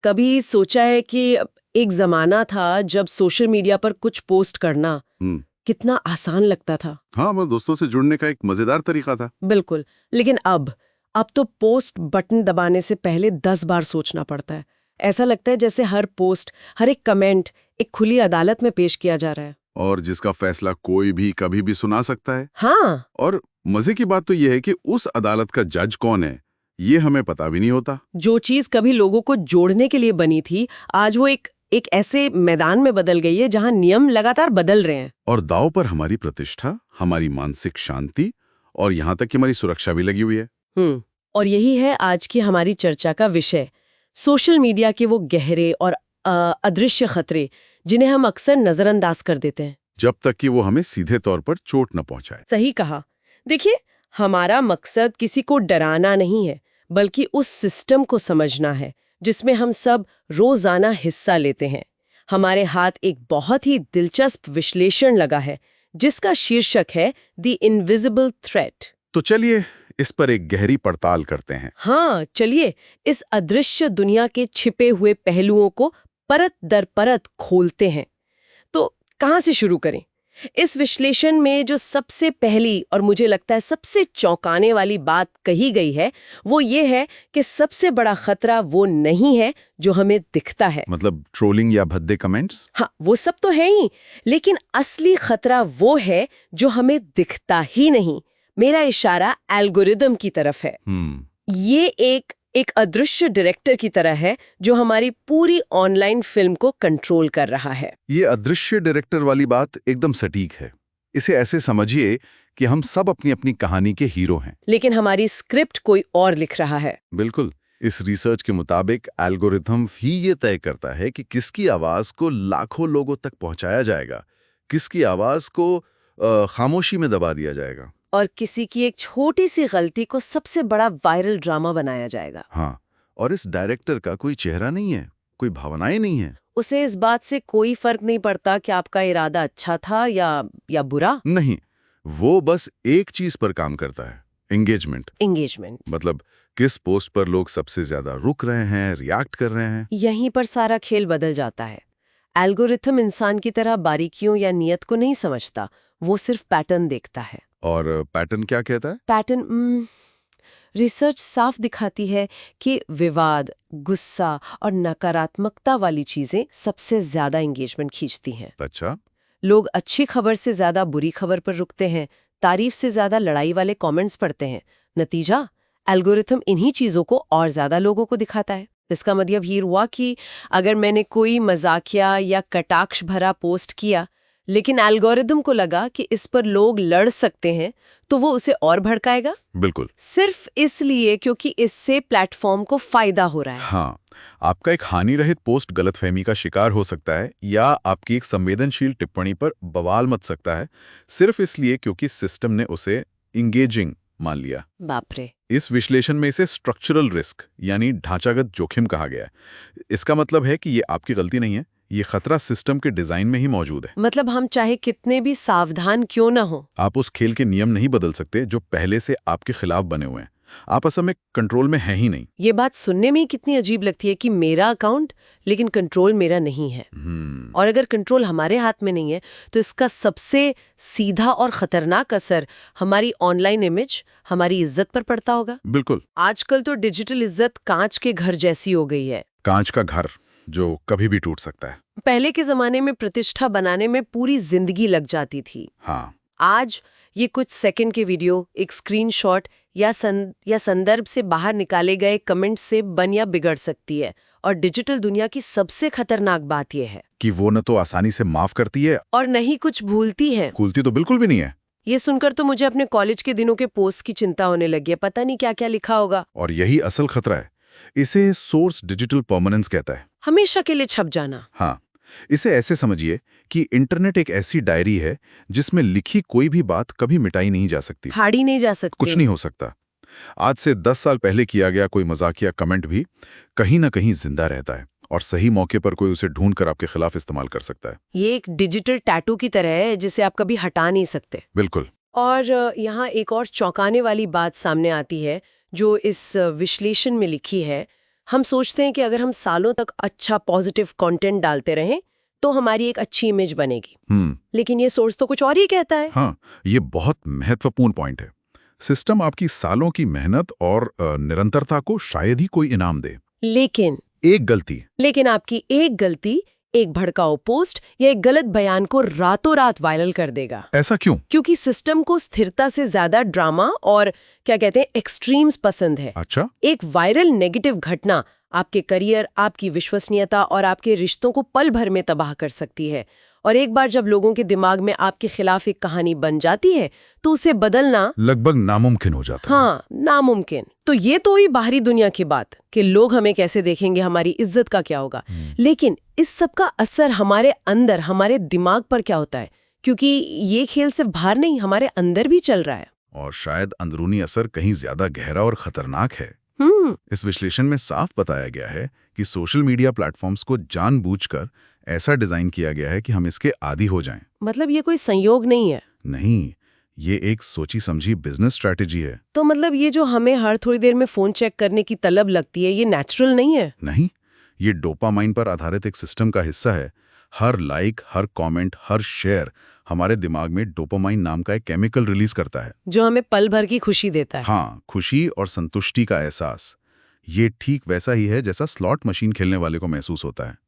कभी सोचा है कि एक जमाना था जब सोशल मीडिया पर कुछ पोस्ट करना कितना आसान लगता था। हाँ, बस दोस्तों से जुड़ने का एक मजेदार तरीका था। बिल्कुल, लेकिन अब तो पोस्ट बटन दबाने से पहले 10 बार सोचना पड़ता है। ऐसा लगता है जैसे हर पोस्ट, हर एक कमेंट एक खुली अदालत में पेश किया जा रहा है। और जिसका फैसला कोई भी कभी भी सुना सकता है। हाँ, और मजे की बात तो यह है कि उस अदालत का जज कौन है ये हमें पता भी नहीं होता। जो चीज कभी लोगों को जोड़ने के लिए बनी थी, आज वो एक ऐसे मैदान में बदल गई है जहां नियम लगातार बदल रहे हैं। और दांव पर हमारी प्रतिष्ठा, हमारी मानसिक शांति और यहाँ तक कि हमारी सुरक्षा भी लगी हुई है। और यही है आज की हमारी चर्चा का विषय, सोशल मीडिया के वो गहरे और अदृश्य खतरे जिन्हें हम अक्सर नजरअंदाज कर देते हैं, जब तक कि वो हमें सीधे तौर पर चोट न पहुंचाए। सही कहा। देखिए, हमारा मकसद किसी को डराना नहीं है, बल्कि उस सिस्टम को समझना है जिसमें हम सब रोजाना हिस्सा लेते हैं। हमारे हाथ एक बहुत ही दिलचस्प विश्लेषण लगा है जिसका शीर्षक है द इनविजिबल थ्रेट। तो चलिए इस पर एक गहरी पड़ताल करते हैं। हाँ, चलिए इस अदृश्य दुनिया के छिपे हुए पहलुओं को परत दर परत खोलते हैं। तो कहाँ से शुरू करें? इस विश्लेषण में जो सबसे पहली और मुझे लगता है सबसे चौंकाने वाली बात कही गई है, वो ये है कि सबसे बड़ा खतरा वो नहीं है जो हमें दिखता है। मतलब ट्रोलिंग या भद्दे कमेंट्स? हाँ, वो सब तो है ही, लेकिन असली खतरा वो है जो हमें दिखता ही नहीं। मेरा इशारा एल्गोरिदम की तरफ है। ये एक अदृश्य डायरेक्टर की तरह है जो हमारी पूरी ऑनलाइन फिल्म को कंट्रोल कर रहा है। ये अदृश्य डायरेक्टर वाली बात एकदम सटीक है। इसे ऐसे समझिए कि हम सब अपनी अपनी कहानी के हीरो हैं, लेकिन हमारी स्क्रिप्ट कोई और लिख रहा है। बिल्कुल। इस रिसर्च के मुताबिक एल्गोरिथम ही ये तय करता है कि किसकी आवाज को लाखों लोगों तक पहुंचाया जाएगा, किसकी आवाज को खामोशी में दबा दिया जाएगा, और किसी की एक छोटी सी गलती को सबसे बड़ा वायरल ड्रामा बनाया जाएगा। हाँ, और इस डायरेक्टर का कोई चेहरा नहीं है, कोई भावनाएं नहीं है। उसे इस बात से कोई फर्क नहीं पड़ता कि आपका इरादा अच्छा था या बुरा। नहीं, वो बस एक चीज पर काम करता है, एंगेजमेंट। मतलब किस पोस्ट पर लोग सबसे ज्यादा रुक रहे हैं, रिएक्ट कर रहे हैं। यहीं पर सारा खेल बदल जाता है। एल्गोरिथम इंसान की तरह बारीकियों या नियत को नहीं समझता, वो सिर्फ पैटर्न देखता है। और पैटर्न क्या कहता है? पैटर्न रिसर्च साफ दिखाती है कि विवाद, गुस्सा और नकारात्मकता वाली चीजें सबसे ज्यादा एंगेजमेंट खींचती हैं। अच्छा। लोग अच्छी खबर से ज्यादा बुरी खबर पर रुकते हैं, तारीफ से ज्यादा लड़ाई वाले कमेंट्स पढ़ते हैं। नतीजा, एल्गोरिथम इन्हीं चीजों को और ज्यादा लोगों को दिखाता है। इसका मतलब ये हुआ कि अगर मैंने कोई मजाकिया या कटाक्ष भरा पोस्ट किया, लेकिन एल्गोरिदम को लगा कि इस पर लोग लड़ सकते हैं, तो वो उसे और भड़काएगा। बिल्कुल। सिर्फ इसलिए क्योंकि इससे प्लेटफॉर्म को फायदा हो रहा है। हाँ, आपका एक हानि रहित पोस्ट गलतफहमी का शिकार हो सकता है, या आपकी एक संवेदनशील टिप्पणी पर बवाल मच सकता है, सिर्फ इसलिए क्योंकि सिस्टम ने उसे इंगेजिंग मान लिया। बाप रे। इस विश्लेषण में इसे स्ट्रक्चरल रिस्क यानी ढांचागत जोखिम कहा गया है। इसका मतलब है कि ये आपकी गलती नहीं है, ये खतरा सिस्टम के डिजाइन में ही मौजूद है। मतलब हम चाहे कितने भी सावधान क्यों ना हो, आप उस खेल के नियम नहीं बदल सकते जो पहले से आपके खिलाफ बने हुए हैं। आप असल में कंट्रोल में है ही नहीं। ये बात सुनने में ही कितनी अजीब लगती है कि मेरा अकाउंट, लेकिन कंट्रोल मेरा नहीं है। और अगर कंट्रोल हमारे हाथ में नहीं है, तो इसका सबसे सीधा और खतरनाक असर हमारी ऑनलाइन इमेज, हमारी इज्जत पर पड़ता होगा। बिल्कुल। आजकल तो डिजिटल इज्जत कांच के घर जैसी हो गई है। कांच का घर जो कभी भी टूट सकता है। पहले के जमाने में प्रतिष्ठा बनाने में पूरी जिंदगी लग जाती थी। हाँ। आज ये कुछ सेकंड के वीडियो, एक स्क्रीनशॉट या संदर्भ से बाहर निकाले गए कमेंट से बन या बिगड़ सकती है। और डिजिटल दुनिया की सबसे खतरनाक बात यह है कि वो न तो आसानी से माफ करती है और न ही कुछ भूलती है। भूलती तो बिल्कुल भी नहीं है। ये सुनकर तो मुझे अपने कॉलेज के दिनों के पोस्ट की चिंता होने लगी है। पता नहीं क्या क्या लिखा होगा। और यही असल खतरा है। इसे सोर्स डिजिटल परमानेंस कहता है, हमेशा के लिए छप जाना। हाँ, इसे ऐसे समझिए कि इंटरनेट एक ऐसी डायरी है जिसमें लिखी कोई भी बात कभी मिटाई नहीं जा सकती, फाड़ी नहीं जा सकती, कुछ नहीं हो सकता। आज से 10 साल पहले किया गया कोई मजाकिया कमेंट भी कहीं ना कहीं जिंदा रहता है, और सही मौके पर कोई उसे ढूंढकर आपके खिलाफ इस्तेमाल कर सकता है। ये एक डिजिटल टैटू की तरह है जिसे आप कभी हटा नहीं सकते। बिल्कुल। और यहाँ एक और चौंकाने वाली बात सामने आती है जो इस विश्लेषण में लिखी है। हम सोचते हैं कि अगर हम सालों तक अच्छा पॉजिटिव कंटेंट डालते रहें तो हमारी एक अच्छी इमेज बनेगी। लेकिन ये सोर्स तो कुछ और ही कहता है। हाँ, ये बहुत महत्वपूर्ण पॉइंट है। सिस्टम आपकी सालों की मेहनत और निरंतरता को शायद ही कोई इनाम दे। लेकिन आपकी एक गलती, एक भड़काऊ पोस्ट या एक गलत बयान को रातों रात वायरल कर देगा। ऐसा क्यों? क्योंकि सिस्टम को स्थिरता से ज्यादा ड्रामा और क्या कहते हैं एक्सट्रीम्स पसंद है। अच्छा। एक वायरल नेगेटिव घटना आपके करियर, आपकी विश्वसनीयता और आपके रिश्तों को पल भर में तबाह कर सकती है। और एक बार जब लोगों के दिमाग में आपके खिलाफ एक कहानी बन जाती है तो उसे बदलना लगभग नामुमकिन हो जाता है। हाँ, नामुमकिन। तो ये तो हुई बाहरी दुनिया की बात कि लोग हमें कैसे देखेंगे, हमारी इज्जत का क्या होगा। लेकिन इस सब का असर हमारे अंदर, हमारे दिमाग पर क्या होता है? क्योंकि ये खेल सिर्फ बाहर नहीं, हमारे अंदर भी चल रहा है। और शायद अंदरूनी असर कहीं ज्यादा गहरा और खतरनाक है। इस विश्लेषण में साफ बताया गया है कि सोशल मीडिया प्लेटफॉर्म्स को जानबूझकर ऐसा डिजाइन किया गया है कि हम इसके आदी हो जाएं। मतलब ये कोई संयोग नहीं है। नहीं, ये एक सोची समझी बिजनेस स्ट्रैटेजी है। तो मतलब ये जो हमें हर थोड़ी देर में फोन चेक करने की तलब लगती है, ये नेचुरल नहीं है। नहीं, ये डोपामाइन पर आधारित एक सिस्टम का हिस्सा है। हर लाइक, हर कमेंट, हर शेयर हमारे दिमाग में डोपामाइन नाम का एक केमिकल रिलीज करता है जो हमें पल भर की खुशी देता है। हाँ, खुशी और संतुष्टि का एहसास। ये ठीक वैसा ही है जैसा स्लॉट मशीन खेलने वाले को महसूस होता है।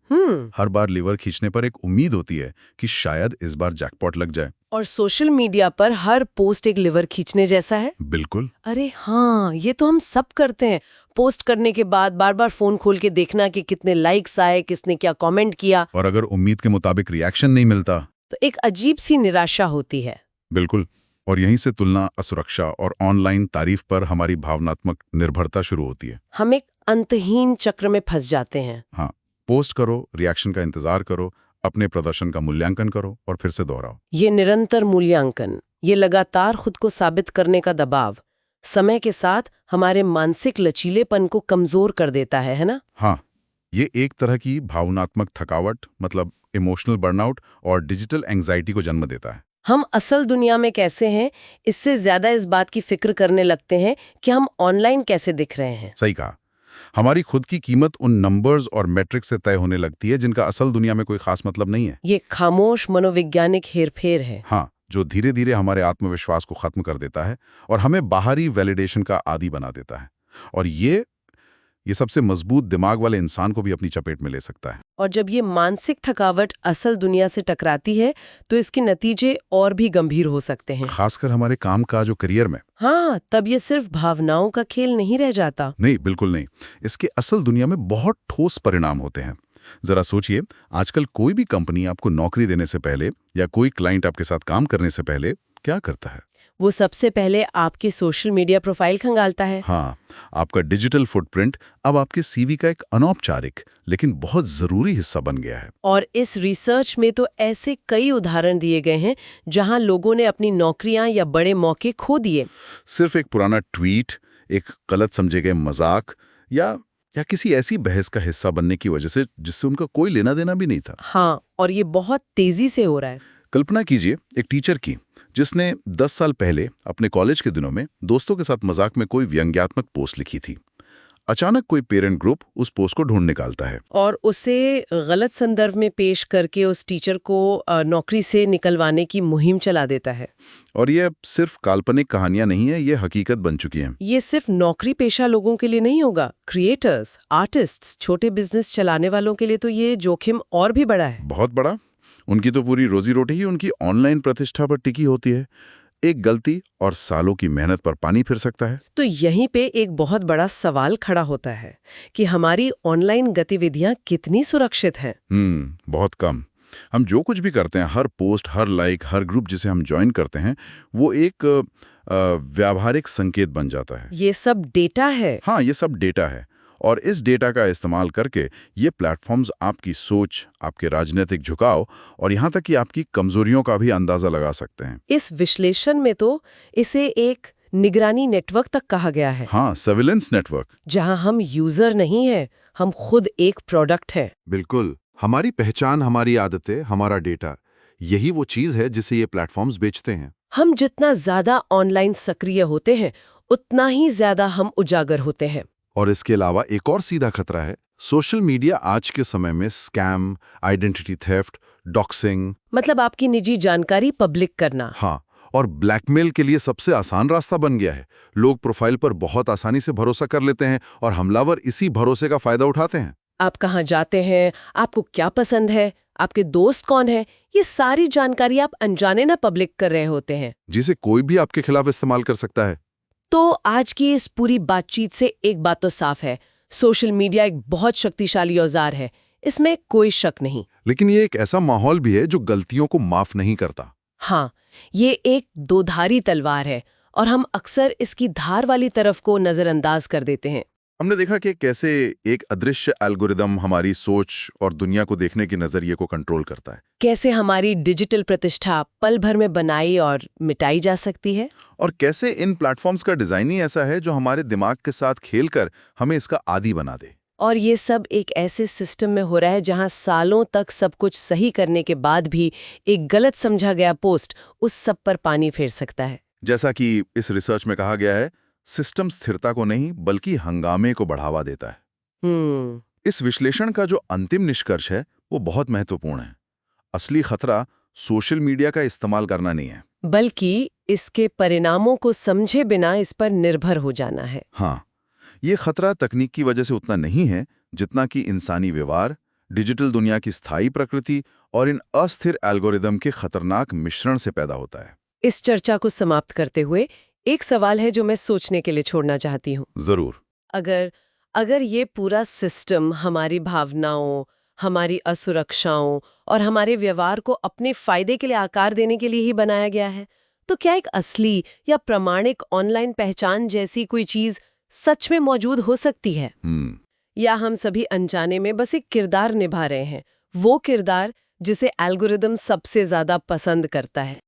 हर बार लीवर खींचने पर एक उम्मीद होती है कि शायद इस बार जैकपॉट लग जाए। और सोशल मीडिया पर हर पोस्ट एक लिवर खींचने जैसा है। बिल्कुल। अरे हाँ, ये तो हम सब करते हैं। पोस्ट करने के बाद बार बार फोन खोल के देखना कि कितने लाइक्स आए, किसने क्या कमेंट किया। और अगर उम्मीद के मुताबिक रिएक्शन नहीं मिलता तो एक अजीब सी निराशा होती है। बिल्कुल। और यहीं से तुलना, असुरक्षा और ऑनलाइन तारीफ पर हमारी भावनात्मक निर्भरता शुरू होती है। हम एक अंतहीन चक्र में फंस जाते हैं। हाँ, पोस्ट करो, रिएक्शन का इंतजार करो, अपने प्रदर्शन का मूल्यांकन करो और फिर से दोहराओ। ये निरंतर मूल्यांकन, ये लगातार खुद को साबित करने का दबाव समय के साथ हमारे मानसिक लचीलेपन को कमजोर कर देता है ना? हाँ, ये एक तरह की भावनात्मक थकावट, मतलब इमोशनल बर्नआउट और डिजिटल एंजाइटी को जन्म देता है। हम असल दुनिया में कैसे हैं, इससे ज्यादा इस बात की फिक्र करने लगते हैं कि हम ऑनलाइन कैसे दिख रहे हैं। सही कहा। हमारी खुद की कीमत उन नंबर्स और मैट्रिक्स से तय होने लगती है जिनका असल दुनिया में कोई खास मतलब नहीं है। ये खामोश मनोवैज्ञानिक हेरफेर है। हाँ, जो धीरे धीरे हमारे आत्मविश्वास को खत्म कर देता है और हमें बाहरी वैलिडेशन का आदी बना देता है। और ये सबसे मजबूत दिमाग वाले इंसान को भी अपनी चपेट में ले सकता है। और जब ये मानसिक थकावट असल दुनिया से टकराती है तो इसके नतीजे और भी गंभीर हो सकते हैं, खासकर हमारे काम काज और करियर में। हाँ, तब ये सिर्फ भावनाओं का खेल नहीं रह जाता। नहीं, बिल्कुल नहीं। इसके असल दुनिया में बहुत ठोस परिणाम होते हैं। जरा सोचिए, आजकल कोई भी कंपनी आपको नौकरी देने से पहले या कोई क्लाइंट आपके साथ काम करने से पहले क्या करता है? वो सबसे पहले आपके सोशल मीडिया प्रोफाइल खंगालता है। हाँ, आपका डिजिटल फुटप्रिंट अब आपके सीवी का एक अनौपचारिक लेकिन बहुत जरूरी हिस्सा बन गया है। और इस रिसर्च में तो ऐसे कई उदाहरण दिए गए हैं जहां लोगों ने अपनी नौकरियां या बड़े मौके खो दिए। सिर्फ एक पुराना ट्वीट, एक गलत समझे गए मजाक या किसी ऐसी बहस का हिस्सा बनने की वजह से जिससे उनका कोई लेना देना भी नहीं था। हाँ, और ये बहुत तेजी से हो रहा है। कल्पना कीजिए एक टीचर की जिसने 10 साल पहले अपने कॉलेज के दिनों में दोस्तों के साथ मजाक में कोई व्यंग्यात्मक पोस्ट लिखी थी। अचानक कोई पेरेंट ग्रुप उस पोस्ट को ढूंढ निकालता है और उसे गलत संदर्भ में पेश करके उस टीचर को नौकरी से निकलवाने की मुहिम चला देता है। और ये सिर्फ काल्पनिक कहानियां नहीं है, ये हकीकत बन चुकी है। ये सिर्फ नौकरी पेशा लोगों के लिए नहीं होगा, क्रिएटर्स, आर्टिस्ट्स, छोटे बिजनेस चलाने वालों के लिए तो ये जोखिम और भी बड़ा है। बहुत बड़ा। उनकी तो पूरी रोजी रोटी ही उनकी ऑनलाइन प्रतिष्ठा पर टिकी होती है। एक गलती और सालों की मेहनत पर पानी फिर सकता है। तो यहीं पे एक बहुत बड़ा सवाल खड़ा होता है कि हमारी ऑनलाइन गतिविधियां कितनी सुरक्षित हैं? बहुत कम। हम जो कुछ भी करते हैं, हर पोस्ट, हर लाइक, हर ग्रुप जिसे हम ज्वाइन करते हैं, वो एक व्यावहारिक संकेत बन जाता है। ये सब डेटा है। हाँ, ये सब डेटा है। और इस डेटा का इस्तेमाल करके ये प्लेटफॉर्म्स आपकी सोच, आपके राजनीतिक झुकाव और यहाँ तक कि आपकी कमजोरियों का भी अंदाजा लगा सकते हैं। इस विश्लेषण में तो इसे एक निगरानी नेटवर्क तक कहा गया है। हाँ, सर्विलेंस नेटवर्क। जहाँ हम यूजर नहीं है, हम खुद एक प्रोडक्ट है। बिल्कुल। हमारी पहचान, हमारी आदतें, हमारा डेटा, यही वो चीज है जिसे ये प्लेटफॉर्म्स बेचते हैं। हम जितना ज्यादा ऑनलाइन सक्रिय होते हैं उतना ही ज्यादा हम उजागर होते हैं। और इसके अलावा एक और सीधा खतरा है, सोशल मीडिया आज के समय में स्कैम, आइडेंटिटी थेफ्ट, डॉक्सिंग, मतलब आपकी निजी जानकारी पब्लिक करना। हाँ, और ब्लैकमेल के लिए सबसे आसान रास्ता बन गया है। लोग प्रोफाइल पर बहुत आसानी से भरोसा कर लेते हैं और हमलावर इसी भरोसे का फायदा उठाते हैं। आप कहाँ जाते हैं, आपको क्या पसंद है, आपके दोस्त कौन है, ये सारी जानकारी आप अनजाने ना पब्लिक कर रहे होते हैं, जिसे कोई भी आपके खिलाफ इस्तेमाल कर सकता है। तो आज की इस पूरी बातचीत से एक बात तो साफ है, सोशल मीडिया एक बहुत शक्तिशाली औजार है, इसमें कोई शक नहीं। लेकिन ये एक ऐसा माहौल भी है जो गलतियों को माफ नहीं करता। हाँ, ये एक दोधारी तलवार है और हम अक्सर इसकी धार वाली तरफ को नजरअंदाज कर देते हैं। हमने देखा कि कैसे एक अदृश्य एल्गोरिदम हमारी सोच और दुनिया को देखने के नजरिए को कंट्रोल करता है। कैसे हमारी डिजिटल प्रतिष्ठा पल भर में बनाई और मिटाई जा सकती है। और कैसे इन प्लेटफॉर्म्स का डिजाइन ही ऐसा है जो हमारे दिमाग के साथ खेलकर हमें इसका आदी बना दे। और ये सब एक ऐसे सिस्टम में हो रहा है जहां सालों तक सब कुछ सही करने के बाद भी एक गलत समझा गया पोस्ट उस सब पर पानी फेर सकता है। जैसा कि इस रिसर्च में कहा गया है, सिस्टम स्थिरता को नहीं बल्कि हंगामे को बढ़ावा देता है। इस विश्लेषण का जो अंतिम निष्कर्ष है वो बहुत महत्वपूर्ण है। असली खतरा सोशल मीडिया का इस्तेमाल करना नहीं है, बल्कि इसके परिणामों को समझे बिना इस पर निर्भर हो जाना है। हाँ, ये खतरा तकनीक की वजह से उतना नहीं है जितना कि इंसानी व्यवहार, डिजिटल दुनिया की स्थायी प्रकृति और इन अस्थिर एल्गोरिदम के खतरनाक मिश्रण से पैदा होता है। इस चर्चा को समाप्त करते हुए एक सवाल है जो मैं सोचने के लिए छोड़ना चाहती हूँ। जरूर। अगर ये पूरा सिस्टम हमारी भावनाओं, हमारी असुरक्षाओं और हमारे व्यवहार को अपने फायदे के लिए आकार देने के लिए ही बनाया गया है, तो क्या एक असली या प्रामाणिक ऑनलाइन पहचान जैसी कोई चीज सच में मौजूद हो सकती है? या हम सभी अनजाने में बस एक किरदार निभा रहे हैं, वो किरदार जिसे एल्गोरिदम सबसे ज्यादा पसंद करता है?